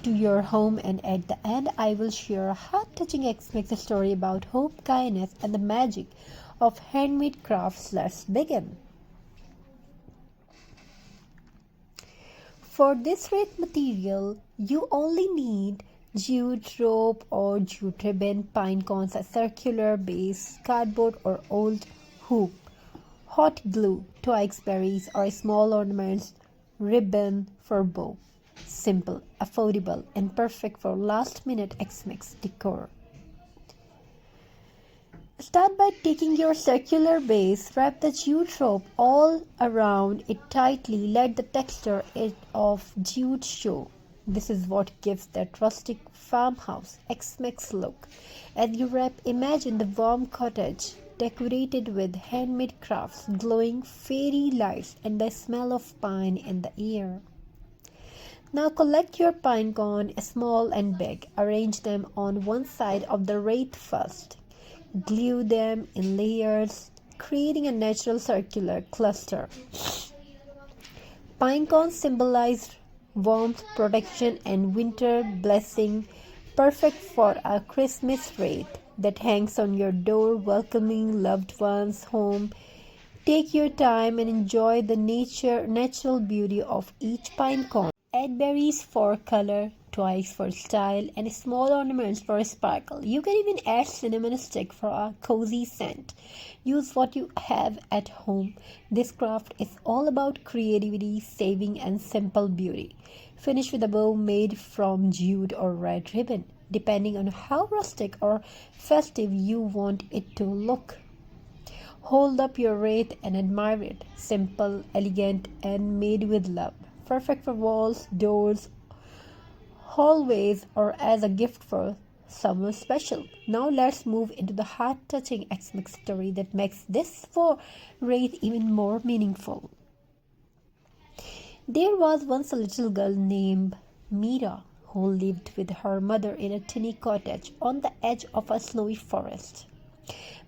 to your home, and at the end I will share a heart-touching Xmas story about hope, kindness, and the magic of handmade crafts. Let's begin. For this red material, you only need jute rope or jute ribbon, pine cones, a circular base, cardboard or old hoop, hot glue, twigs, berries, or small ornaments, ribbon for bow. Simple, affordable, and perfect for last-minute Xmas decor. Start by taking your circular base, wrap the jute rope all around it tightly, let the texture of jute show. This is what gives that rustic farmhouse Xmas look. As you wrap, imagine the warm cottage decorated with handmade crafts, glowing fairy lights, and the smell of pine in the air. Now collect your pine cone, small and big. Arrange them on one side of the wreath first. Glue them in layers, creating a natural circular cluster. Pine cones symbolize warmth, protection, and winter blessing, perfect for a Christmas wreath that hangs on your door, welcoming loved ones home. Take your time and enjoy the natural beauty of each pine cone. Add berries for color, twigs for style, and small ornaments for sparkle. You can even add cinnamon stick for a cozy scent. Use what you have at home. This craft is all about creativity, saving, and simple beauty. Finish with a bow made from jute or red ribbon, depending on how rustic or festive you want it to look. Hold up your wreath and admire it. Simple, elegant, and made with love. Perfect for walls, doors, hallways, or as a gift for someone special. Now let's move into the heart-touching Xmas story that makes this for wreath even more meaningful. There was once a little girl named Mera who lived with her mother in a tiny cottage on the edge of a snowy forest.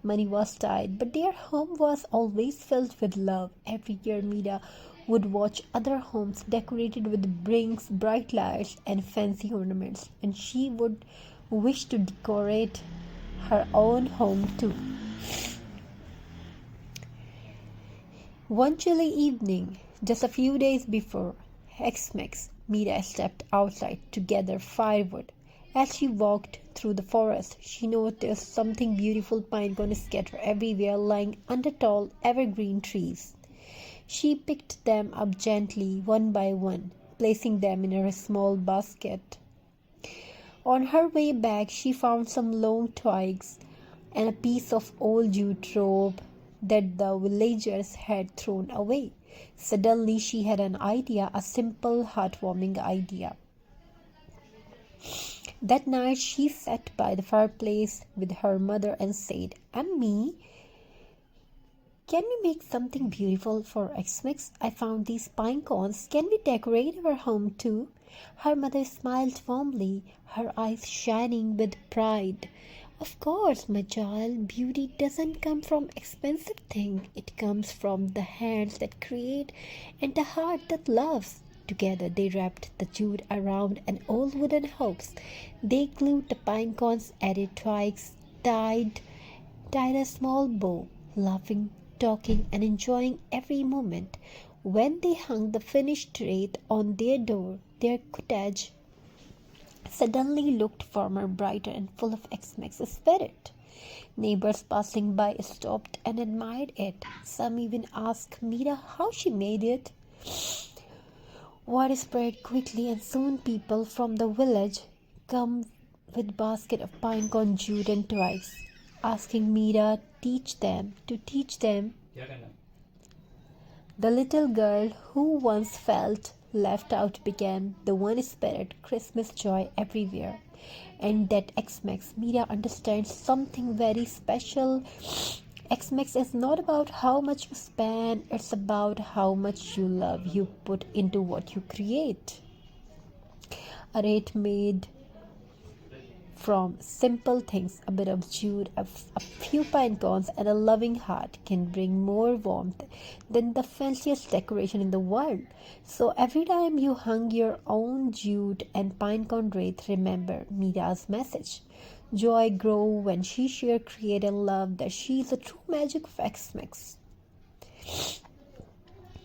Money was tight, but their home was always filled with love. Every year, Mera would watch other homes decorated with rings, bright lights, and fancy ornaments, and she would wish to decorate her own home too. One chilly evening, just a few days before Xmas, Mera stepped outside to gather firewood. As she walked through the forest, she noticed something beautiful pine cones scattered everywhere, lying under tall evergreen trees. She picked them up gently, one by one, placing them in her small basket. On her way back, she found some long twigs and a piece of old jute rope that the villagers had thrown away. Suddenly, she had an idea, a simple, heartwarming idea. That night, she sat by the fireplace with her mother and said, "Ammi, can we make something beautiful for Xmas? I found these pine cones. Can we decorate our home too?" Her mother smiled warmly, her eyes shining with pride. "Of course, my child. Beauty doesn't come from expensive things. It comes from the hands that create and the heart that loves." Together they wrapped the jute around an old wooden house. They glued the pine cones, added twigs, tied a small bow, laughing, talking, and enjoying every moment. When they hung the finished wreath on their door, their cottage suddenly looked warmer, brighter, and full of Xmas spirit. Neighbors passing by stopped and admired it. Some even asked Mera how she made it. Word spread quickly, and soon people from the village come with basket of pine cone, jute, and twigs, asking Mera to teach them. The little girl who once felt left out began the one spirit, Christmas joy everywhere. And that Xmas, Mera understands something very special. Xmas is not about how much you spend, it's about how much you love you put into what you create. A rate made from simple things. A bit of jute, a few pine cones, and a loving heart can bring more warmth than the fanciest decoration in the world. So every time you hung your own jute and pine cone wreath, remember Mira's message. Joy grow when she shared creative love, that she is the true magic of X-Mix.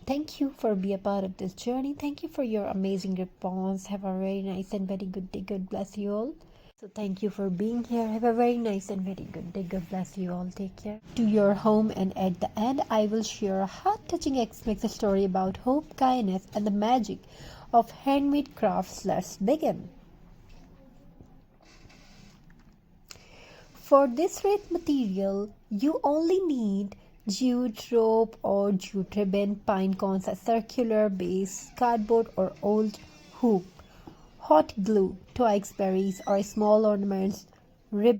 Thank you for being a part of this journey. Thank you for your amazing response. Have a very nice and very good day. God bless you all. So thank you for being here. Have a very nice and very good day. God bless you all. Take care. To your home, and at the end I will share a heart-touching X-Mix story about hope, kindness, and the magic of handmade crafts. Let's begin. For this wreath material, you only need jute rope or jute ribbon, pine cones, a circular base, cardboard or old hoop, hot glue, twigs, berries, or small ornaments, ribbon.